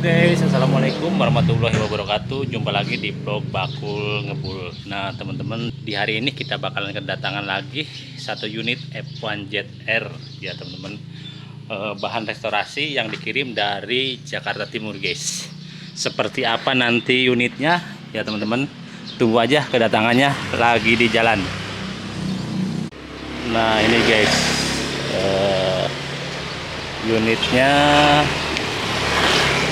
Halo guys, assalamualaikum warahmatullahi wabarakatuh. Jumpa lagi di vlog Bakul Ngebul. Nah teman-teman, di hari ini kita bakalan kedatangan lagi satu unit F1 ZR ya teman-teman. Bahan restorasi yang dikirim dari Jakarta Timur guys. Seperti apa nanti unitnya ya teman-teman, tunggu aja kedatangannya, lagi di jalan. Nah ini guys, unitnya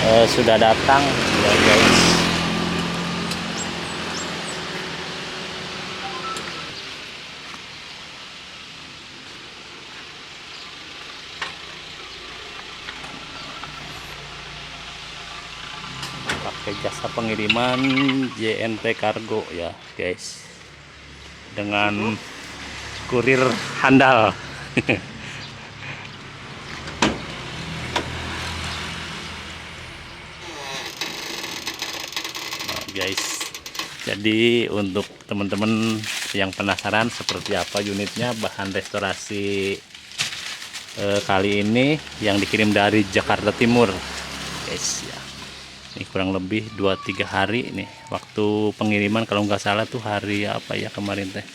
sudah datang ya guys. Pakai jasa pengiriman JNT Kargo ya guys, dengan kurir handal. Guys, jadi untuk teman-teman yang penasaran seperti apa unitnya, bahan restorasi kali ini yang dikirim dari Jakarta Timur guys ya. Ini kurang lebih 2-3 hari nih waktu pengiriman, kalau nggak salah tuh hari apa ya kemarin teh,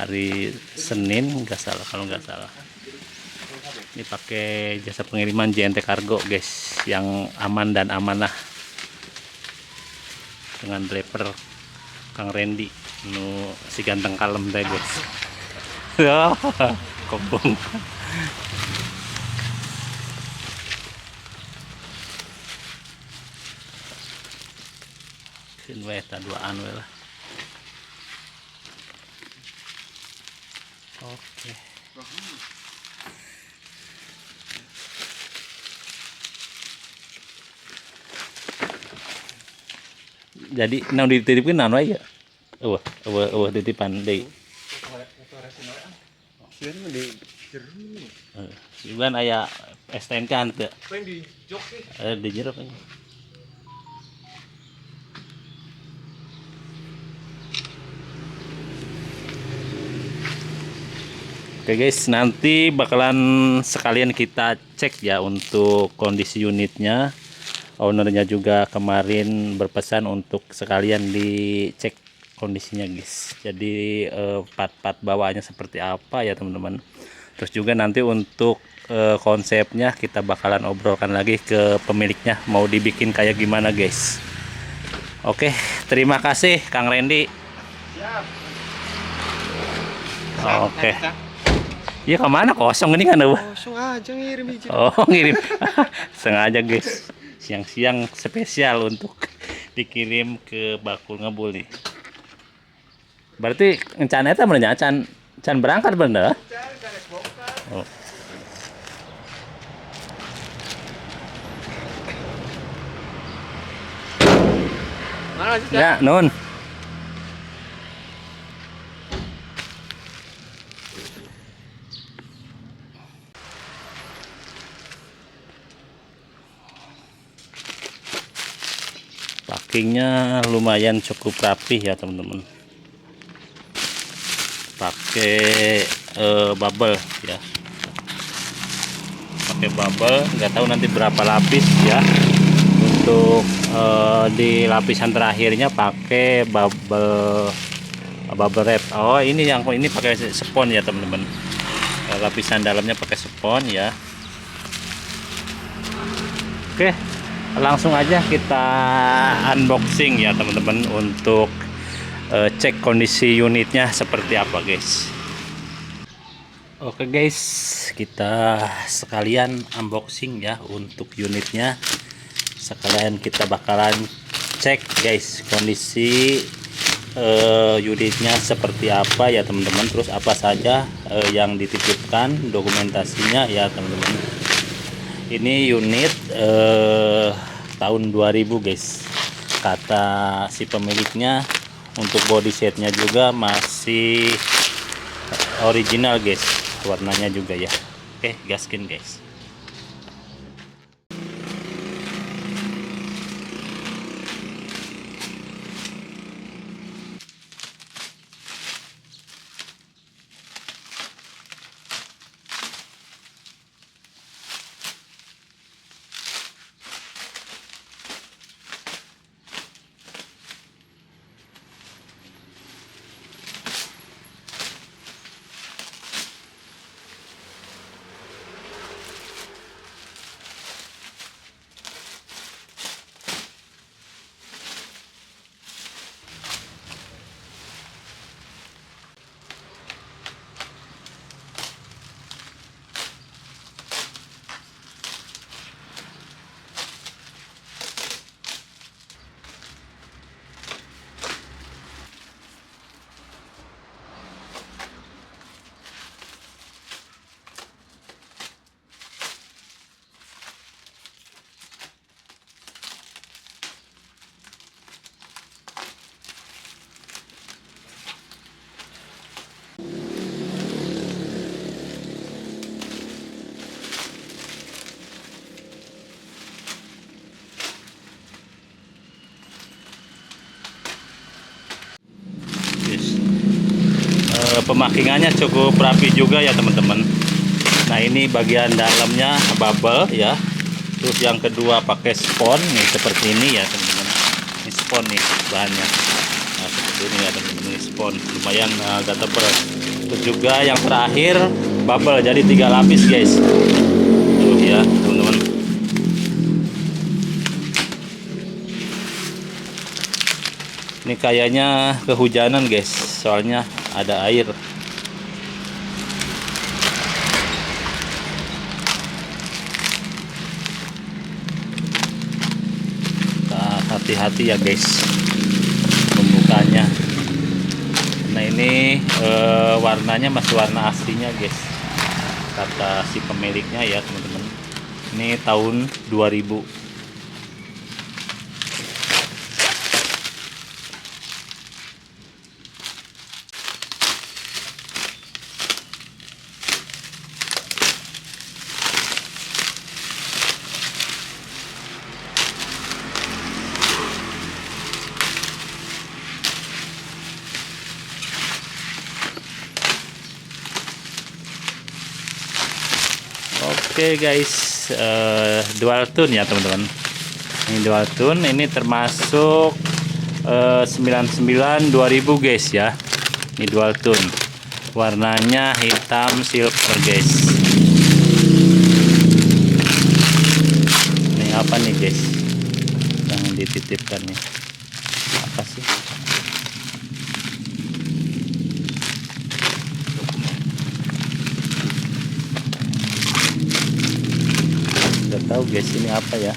hari Senin nggak salah, kalau nggak salah. Ini pakai jasa pengiriman JNT Kargo guys, yang aman dan amanah, dengan driver Kang Randy nu si ganteng kalem teh guys. Kobong. Sin we ta duaan we lah. Oke. Jadi nang dititipkeun naon wae ya? Eueuh titipan deui. Sieun mah di jero. Iban aya STNK teu? Paling di jok sih. Di jero kan. Oke guys, nanti bakalan sekalian kita cek ya untuk kondisi unitnya. Ownernya juga kemarin berpesan untuk sekalian dicek kondisinya guys. Jadi part-part bawaannya seperti apa ya teman-teman. Terus juga nanti untuk konsepnya kita bakalan obrolkan lagi ke pemiliknya, mau dibikin kayak gimana guys. Oke, terima kasih Kang Randy. Siap. Oke. Iya kemana, kosong ini kan? Kosong aja ngirim hiji. Oh ngirim. Sengaja guys, siang-siang spesial untuk dikirim ke Bakul Ngebul nih. Berarti rencananya itu bener can berangkat bener? Oh. Mana sih? Ya, nun. Packingnya lumayan cukup rapih ya teman-teman. Pakai bubble ya. Pakai bubble, nggak tahu nanti berapa lapis ya. Untuk di lapisan terakhirnya pakai bubble wrap. Oh ini yang ini pakai spons ya teman-teman. Lapisan dalamnya pakai spons ya. Oke, langsung aja kita unboxing ya teman-teman untuk cek kondisi unitnya seperti apa guys. Oke guys, kita sekalian unboxing ya untuk unitnya. Sekalian kita bakalan cek guys kondisi unitnya seperti apa ya teman-teman. Terus apa saja yang dititipkan, dokumentasinya ya teman-teman. Ini unit tahun 2000 guys, kata si pemiliknya. Untuk body setnya juga masih original guys, warnanya juga ya. Oke, gaskin guys. pemakingannya cukup rapi juga ya teman-teman. Nah ini bagian dalamnya bubble ya. Terus yang kedua pakai spon nih seperti ini ya teman-teman. Ini spon nih bahannya. Nah seperti ini ya teman-teman, ini spon lumayan agak tebal. Terus juga yang terakhir bubble, jadi 3 lapis guys. Tuh ya teman-teman. Ini kayaknya kehujanan guys, soalnya ada air. Nah, hati-hati ya guys membukanya. Nah ini warnanya masih warna aslinya guys, kata si pemiliknya ya teman-teman. Ini tahun 2000. Oke guys, dual tone ya teman-teman. Ini dual tone, ini termasuk 99 2000 guys ya. Ini dual tone, warnanya hitam silver guys. Ini apa nih guys yang dititipkan nih, apa sih? Nggak tahu guys ini apa ya.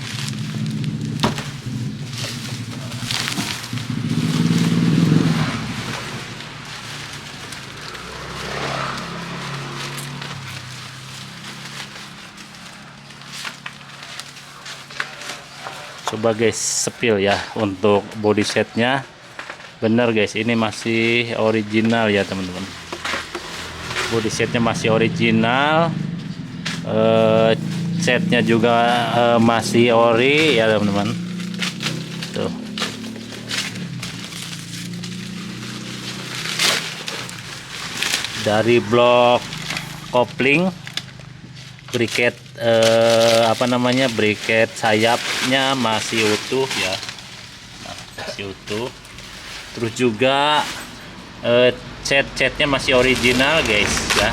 Coba guys sepil ya untuk body setnya. Bener guys, ini masih original ya teman-teman. Body setnya masih original, setnya juga masih ori ya teman-teman. Tuh. Dari blok kopling, briket briket sayapnya masih utuh ya. Nah, masih utuh. Terus juga catnya masih original guys ya.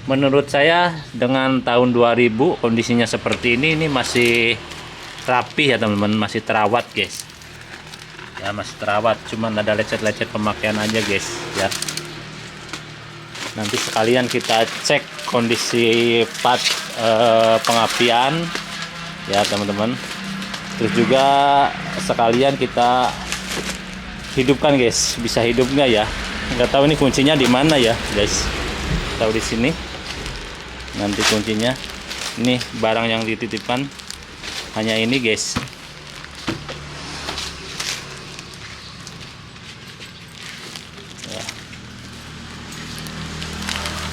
Menurut saya dengan tahun 2000 kondisinya seperti ini masih rapi ya teman-teman, masih terawat guys ya, masih terawat. Cuman ada lecet-lecet pemakaian aja guys ya. Nanti sekalian kita cek kondisi part pengapian ya teman-teman. Terus juga sekalian kita hidupkan guys, bisa hidup nggak ya, nggak tahu ini kuncinya di mana ya guys. Tahu di sini nanti kuncinya. Ini barang yang dititipkan hanya ini guys. Ya.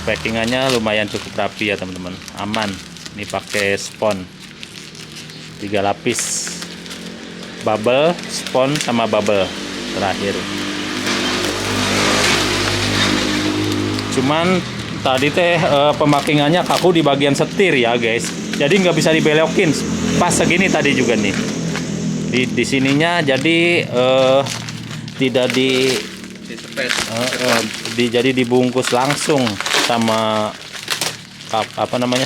Packingannya lumayan cukup rapi ya teman-teman, aman. Ini pakai spon 3 lapis, bubble, spon sama bubble terakhir. Cuman tadi pemakingannya kaku di bagian setir ya guys, jadi nggak bisa dibelokin. Pas segini tadi juga nih di sininya, jadi tidak jadi dibungkus langsung sama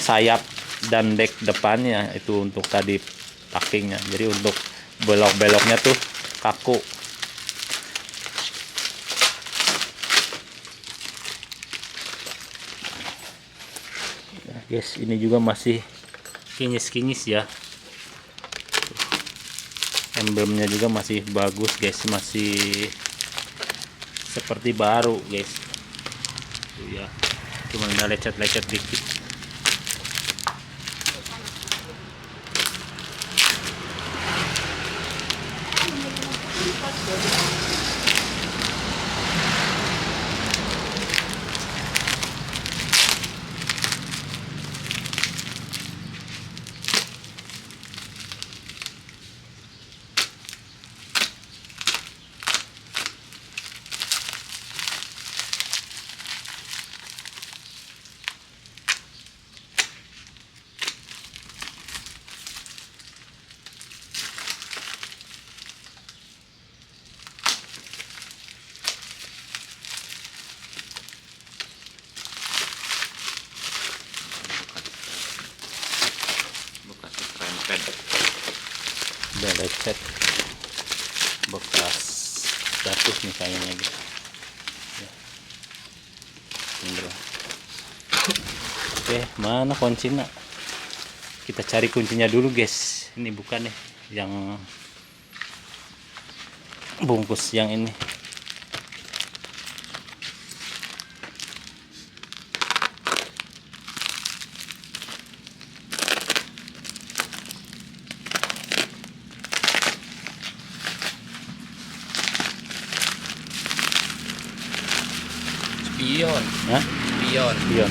sayap dan dek depannya itu untuk tadi packingnya. Jadi untuk belok-beloknya tuh kaku. Nah, guys, ini juga masih kinyis-kinyis ya. Emblemnya juga masih bagus guys, masih seperti baru guys. Tuh ya, cuma ada lecet-lecet dikit. Udah lecet, bekas jatuh nih kayaknya gitu. Ya. Bener. Oke, mana kuncinya? Kita cari kuncinya dulu guys. Ini bukan nih yang bungkus yang ini. Spion. Hah? Spion. Iya.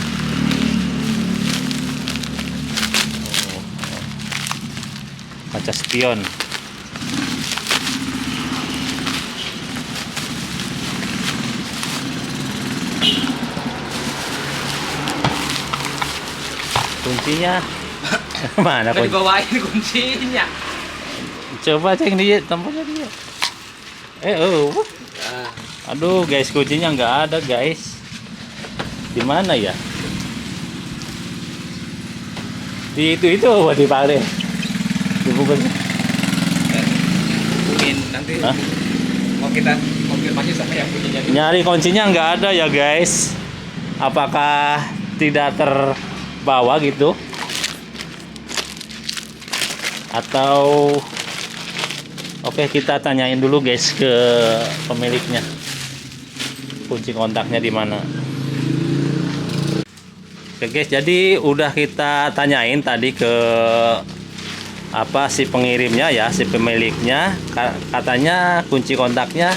Kaca spion. Kuncinya mana Nggak kunci? dibawain kuncinya. Coba cek dia tempatnya dia. Oh. Ah, Aduh guys, kuncinya nggak ada guys. Di mana ya? Di itu di Pak dibungkus. hubungin nanti. Hah? Mau kita konfirmasi sama yang punyanya dulu. Nyari kuncinya nggak ada ya guys. Apakah tidak terbawa gitu? Atau oke, kita tanyain dulu guys ke pemiliknya. Kunci kontaknya di mana? Oke guys, jadi udah kita tanyain tadi ke apa si pengirimnya ya, si pemiliknya. Katanya kunci kontaknya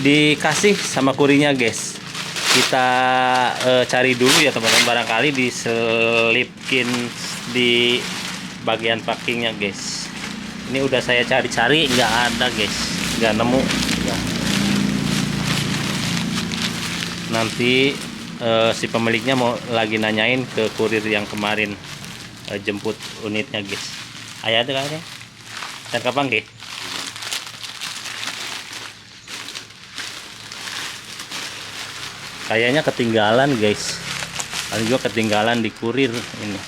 dikasih sama kurinya guys. Kita cari dulu ya teman-teman, barangkali diselipin di bagian packingnya guys. Ini udah saya cari-cari nggak ada guys, nggak nemu ya. Nanti si pemiliknya mau lagi nanyain ke kurir yang kemarin jemput unitnya guys. Ayah ada kayaknya dan kapan guys? Kayaknya ketinggalan guys. Paling juga ketinggalan di kurir ini.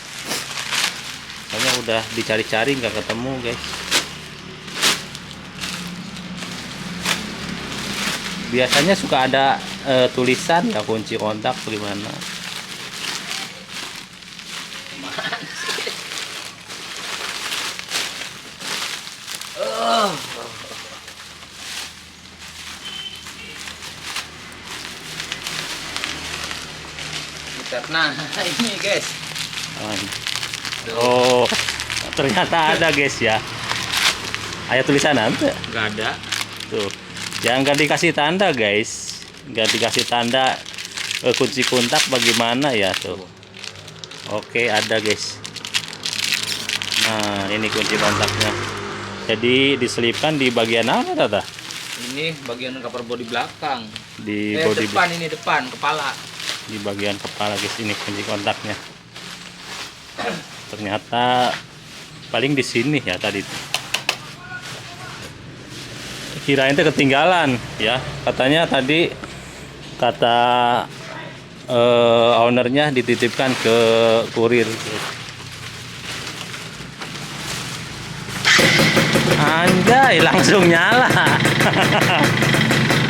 Kayaknya udah dicari-cari nggak ketemu guys. Biasanya suka ada tulisan ya kunci kontak bagaimana. Nah, ini guys. Oh, ternyata ada guys ya. Ada tulisan nanti. Nggak ada. Tuh, yang nggak dikasih tanda guys, nggak dikasih tanda kunci kontak bagaimana ya tuh. Oke, ada guys. Nah, ini kunci kontaknya. Jadi diselipkan di bagian apa tata? Ini bagian cover body belakang. Di body depan, ini depan kepala. di bagian kepala guys, ini kunci kontaknya. Ternyata paling di sini ya tadi. Kirain itu ketinggalan ya, katanya tadi kata ownernya dititipkan ke kurir. Anjay, langsung nyala.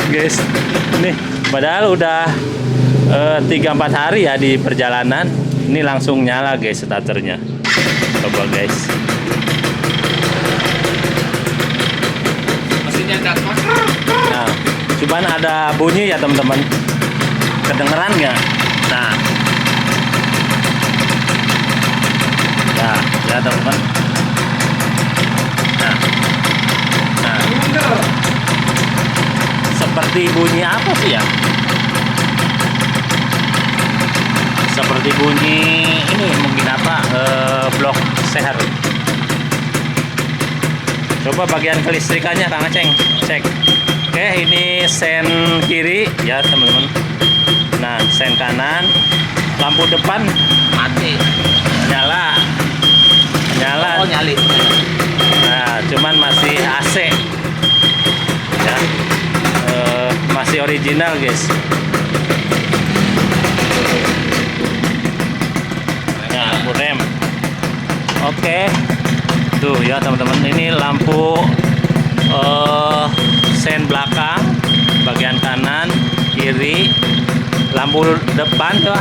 Guys, nih padahal udah 3-4 hari ya di perjalanan, ini langsung nyala guys starternya. Coba guys. Mesinnya dapat. Nah, cuman ada bunyi ya teman-teman. Kedengeran nggak? Nah, ya teman-teman. Nah, seperti bunyi apa sih ya? Seperti bunyi ini mungkin apa? Blok seher. Coba bagian kelistrikannya Kang Aceng, cek. Oke, ini sen kiri ya teman-teman. Nah, sen kanan, lampu depan Mati. nyala, Oh, nyali. Nah, cuman masih AC ya. Masih original guys. Nah, lampu rem oke. Tuh ya teman-teman, ini lampu sen belakang, bagian kanan, kiri, lampu depan tuh.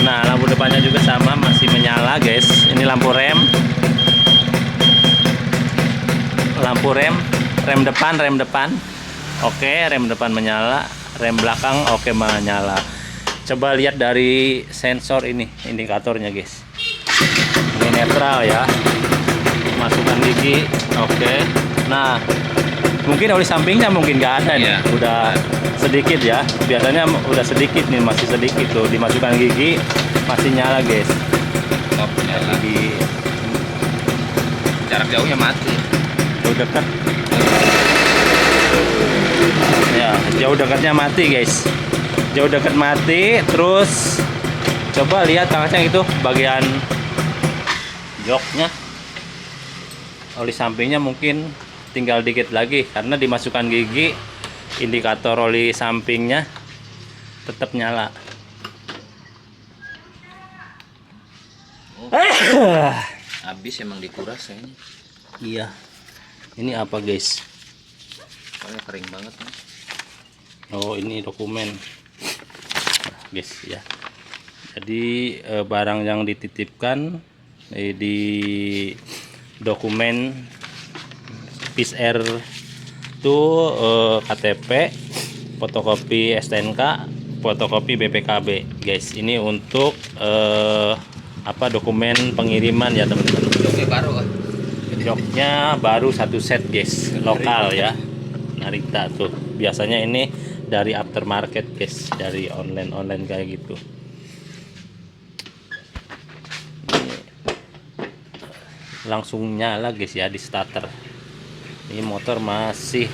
Nah, lampu depannya juga sama, masih menyala guys. Ini lampu rem. Lampu rem, rem depan. Oke, rem depan menyala, rem belakang oke menyala. Coba lihat dari sensor ini, indikatornya guys. Ini netral ya. Masukkan gigi, oke. Nah, mungkin oli sampingnya mungkin nggak ada nih, Iya. udah sedikit ya. Biasanya udah sedikit nih, masih sedikit tuh. Dimasukkan gigi masih nyala guys. Top nyala. Di Jarak jauhnya mati. jauh dekat, ya jauh dekatnya mati guys. Jauh dekat mati. Terus coba lihat tangannya itu bagian joknya. Oli sampingnya mungkin tinggal dikit lagi karena dimasukkan gigi, indikator oli sampingnya tetap nyala. Habis emang dikuras kayaknya. Iya. Ini apa guys? Soalnya kering banget nih. Oh, ini dokumen. Nah, guys ya. Jadi barang yang dititipkan di dokumen PCR itu KTP, fotokopi STNK, fotokopi BPKB guys. Ini untuk apa, dokumen pengiriman ya teman-teman. Joknya baru kan? Joknya baru satu set guys, lokal ya, Narita tuh. Biasanya ini dari aftermarket guys, dari online kayak gitu. Ini langsung nyala guys ya di starter. Ini motor masih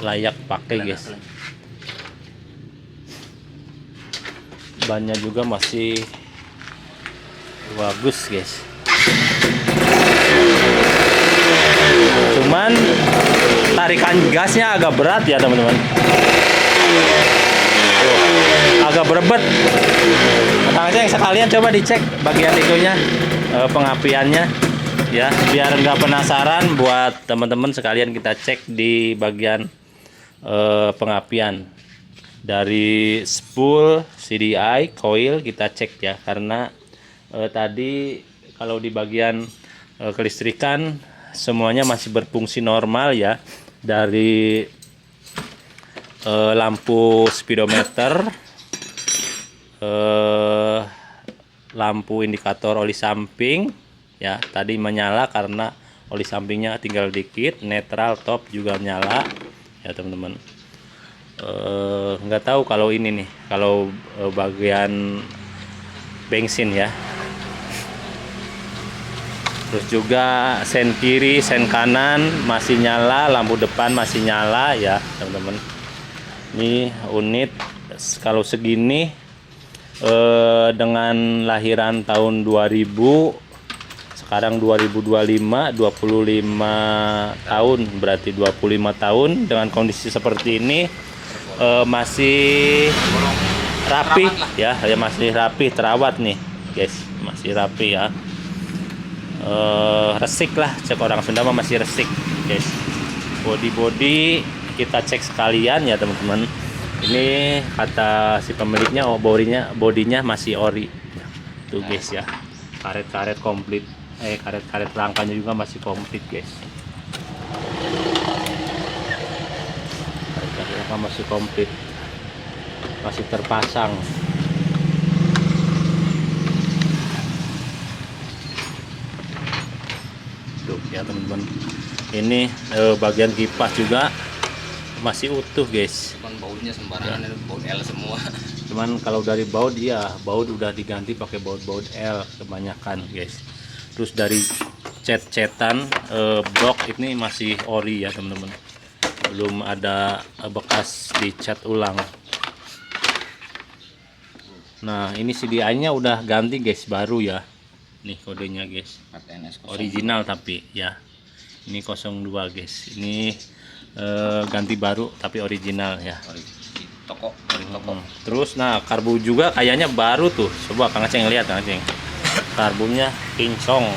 layak pakai guys. Bannya juga masih bagus guys. Cuman tarikan gasnya agak berat ya teman-teman. Agak berebet. Tangannya yang sekalian coba dicek bagian itunya, pengapiannya ya, biar nggak penasaran. Buat teman-teman sekalian kita cek di bagian pengapian dari spool, CDI, coil kita cek ya, karena tadi kalau di bagian kelistrikan semuanya masih berfungsi normal ya, dari lampu speedometer, lampu indikator oli samping ya tadi menyala karena oli sampingnya tinggal dikit, netral, top juga nyala ya teman-teman. Nggak tahu kalau ini nih, kalau bagian bensin ya. Terus juga sen kiri, sen kanan masih nyala, lampu depan masih nyala ya teman-teman. Ini unit kalau segini dengan lahiran tahun 2000, sekarang 2025, 25 tahun, berarti 25 tahun dengan kondisi seperti ini masih rapi ya, masih rapi, terawat nih guys, masih rapi ya. Resik lah, cek orang Sunda mah masih resik guys. Body kita cek sekalian ya teman-teman. Ini kata si pemiliknya, oh bodinya masih ori tuh guys ya. Karet-karet komplit, karet-karet rangkanya juga masih komplit guys. Karet-karet rangka masih komplit, masih terpasang. Ya teman-teman, ini bagian kipas juga masih utuh guys. Cuman bautnya sembarangan, ya. Baut L semua. Cuman kalau dari baut, ya baut udah diganti pakai baut L kebanyakan guys. Terus dari cat-catan blok ini masih ori ya teman-teman, belum ada bekas dicat ulang. Nah ini CDI-nya udah ganti guys, baru ya. Nih kodenya guys, original tapi ya. Ini 02 guys. Ini ganti baru tapi original ya. Toko. Terus nah karbu juga kayaknya baru tuh. Coba Kang Aceng lihat Kang Aceng. karbonnya kinclong.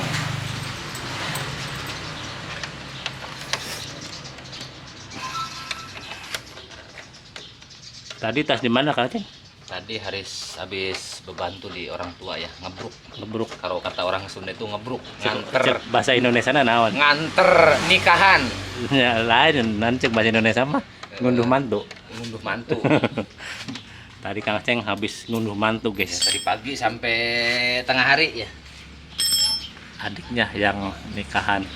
Tadi tas di mana Kang Aceng? Tadi habis bebantu di orang tua ya, ngebruk. Ngebruk. Kalau kata orang Sunda itu ngebruk, nganter. Bahasa Indonesia naon? Nganter nikahan. Ya lain, nanti bahasa Indonesia mah ngunduh mantu. Ngunduh mantu. Tadi Kang Aceng habis ngunduh mantu Ya, guys. tadi pagi sampai tengah hari ya. Adiknya yang nikahan.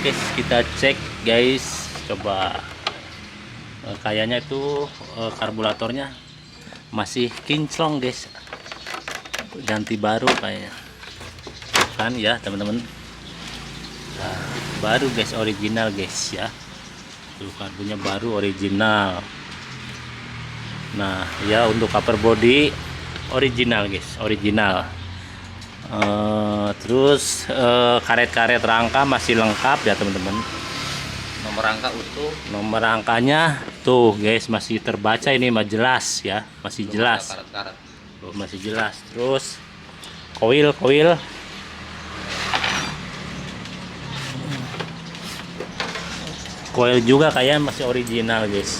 Guys, kita cek guys, coba. Kayaknya itu karburatornya masih kinclong guys, ganti baru kayaknya kan ya teman-teman. Nah, baru guys, original guys ya, tuh karbonnya baru original. Nah ya, untuk cover body original guys, original. Terus karet-karet rangka masih lengkap ya teman-teman. Nomor rangka utuh. Nomor rangkanya tuh guys, masih terbaca, ini mah jelas ya, masih Belum jelas. ada karet-karet. Tuh, masih jelas. Terus koil juga kayak masih original guys.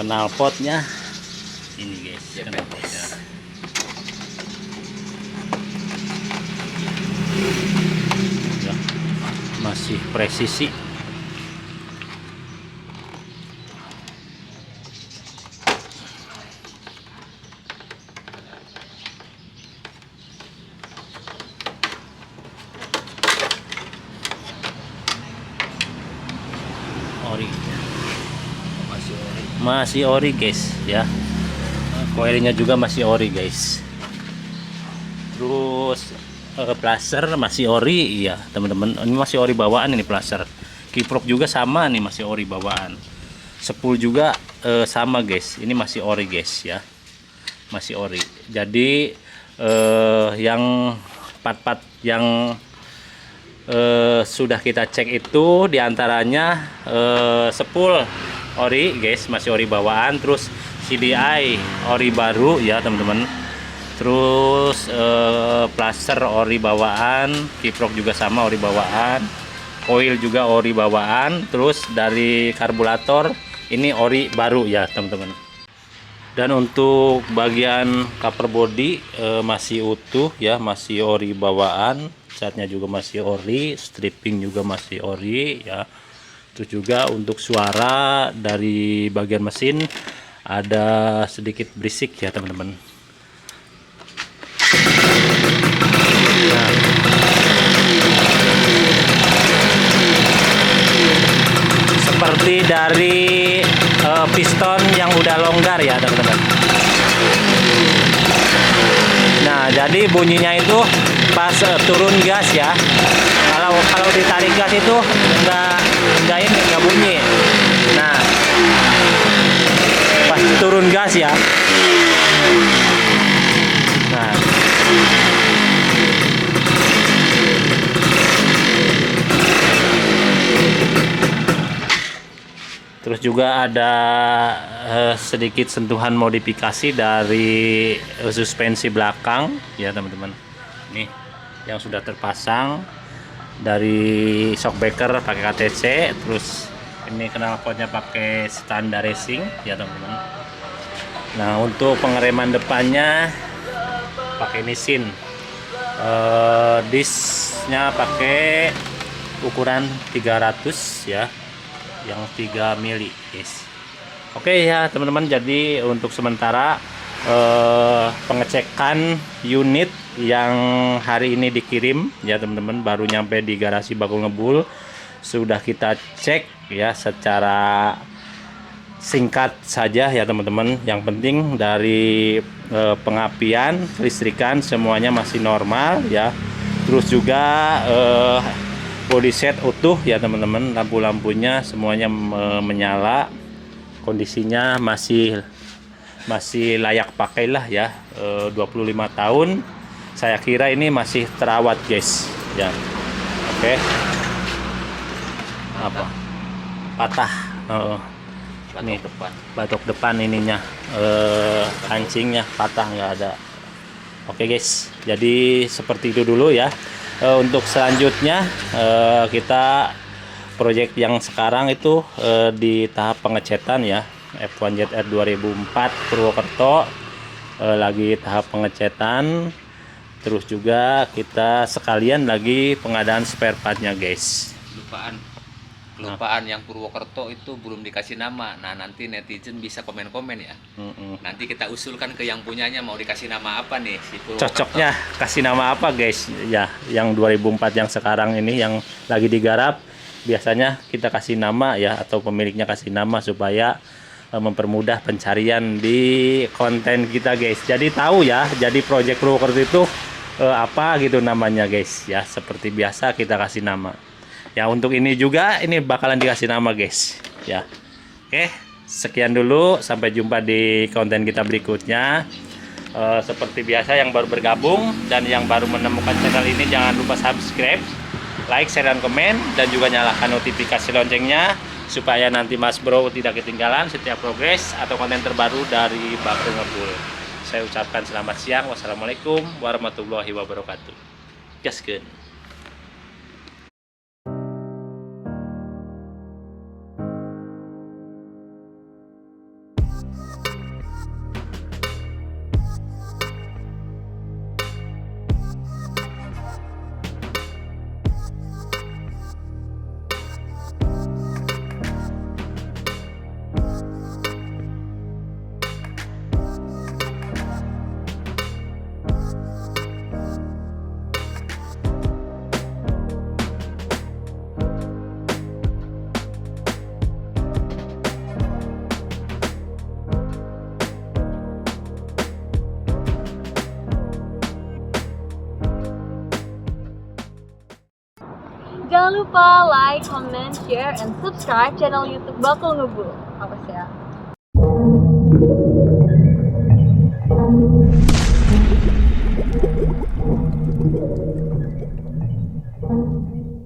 Knalpotnya ini guys, knalpotnya. Ya, masih presisi. Ori. Masih ori guys ya, koilnya juga masih ori guys. Terus plaster masih ori ya teman-teman, ini masih ori bawaan. Ini plaster kiprok juga sama nih, masih ori bawaan. Spool juga sama guys, ini masih ori guys ya, masih ori. Jadi yang part-part yang sudah kita cek itu diantaranya spool ori guys, masih ori bawaan. Terus CDI ori baru ya teman-teman. Terus plaster ori bawaan, kiprok juga sama ori bawaan, koil juga ori bawaan. Terus dari karburator ini ori baru ya teman-teman. Dan untuk bagian cover body masih utuh ya, masih ori bawaan. Catnya juga masih ori, stripping juga masih ori ya. Terus juga untuk suara dari bagian mesin ada sedikit berisik ya teman-teman. Nah, seperti dari piston yang udah longgar ya teman-teman. Nah, jadi bunyinya itu pas turun gas ya. Kalau ditarik gas itu nggak bunyi. Nah, pas turun gas ya. Nah, terus juga ada sedikit sentuhan modifikasi dari suspensi belakang ya teman-teman. Nih yang sudah terpasang dari shockbreaker pakai KTC. Terus ini knalpotnya pakai standar racing ya teman-teman. Nah, untuk pengereman depannya pakai Nissin. Disknya pakai ukuran 300 ya, yang 3 mili guys. Oke ya teman-teman, jadi untuk sementara pengecekan unit yang hari ini dikirim ya teman-teman, baru nyampe di garasi Bakul Ngebul, sudah kita cek ya secara singkat saja ya teman-teman. Yang penting dari pengapian, listrikan semuanya masih normal ya. Terus juga body set utuh ya teman-teman, lampu-lampunya semuanya menyala, kondisinya masih masih layak pakai lah ya. 25 tahun saya kira ini masih terawat guys ya. Oke. Apa patah? Ini batok depan ininya, kancingnya patah, nggak ada. Oke guys, jadi seperti itu dulu ya. Untuk selanjutnya kita proyek yang sekarang itu di tahap pengecetan ya, F1ZR 2004 Purwokerto, lagi tahap pengecetan. Terus juga kita sekalian lagi pengadaan spare partnya guys. Kelupaan yang Purwokerto itu belum dikasih nama. Nah, nanti netizen bisa komen-komen ya. Nanti kita usulkan ke yang punyanya mau dikasih nama apa nih si Purwokerto. Cocoknya kasih nama apa guys ya, yang 2004 yang sekarang ini yang lagi digarap, biasanya kita kasih nama ya, atau pemiliknya kasih nama supaya mempermudah pencarian di konten kita guys. Jadi tahu ya, jadi project Purwokerto itu apa gitu namanya guys ya. Seperti biasa kita kasih nama ya. Untuk ini juga ini bakalan dikasih nama guys ya. Oke, sekian dulu, sampai jumpa di konten kita berikutnya. Seperti biasa, yang baru bergabung dan yang baru menemukan channel ini jangan lupa subscribe, like, share, dan komen, dan juga nyalakan notifikasi loncengnya supaya nanti Mas Bro tidak ketinggalan setiap progres atau konten terbaru dari Bakro Ngebul. Saya ucapkan selamat siang. Wassalamualaikum warahmatullahi wabarakatuh. Gaskeun. Jangan lupa like, comment, share, and subscribe channel YouTube Bakul Ngebul. Awas ya.